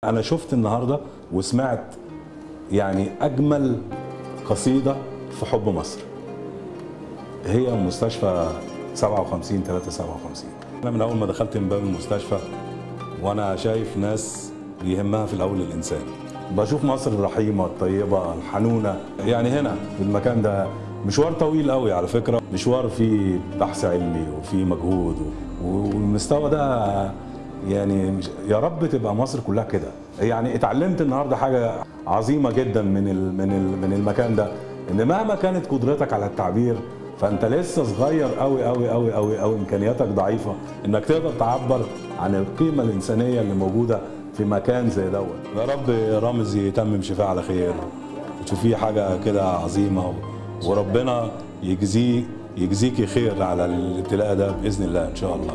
أنا شفت النهاردة وسمعت يعني أجمل قصيدة في حب مصر، هي مستشفى 57 357. أنا من أول ما دخلت من باب المستشفى وأنا شايف ناس بيهمها في الأول الإنسان، بشوف مصر الرحيمة الطيبة الحنونة. يعني هنا في المكان ده مشوار طويل قوي على فكرة، مشوار فيه بحث علمي وفيه مجهود والمستوى ده يعني يا رب تبقى مصر كلها كده. يعني اتعلمت النهارده حاجه عظيمه جدا من المكان ده، ان مهما كانت قدرتك على التعبير فانت لسه صغير قوي قوي قوي قوي قوي، امكانياتك ضعيفه انك تقدر تعبر عن القيمه الانسانيه اللي موجوده في مكان زي دوت. يا رب رامز يتمم شفاه على خير وتشوفيه حاجه كده عظيمه، وربنا يجزيكي خير على الابتلاء ده باذن الله ان شاء الله.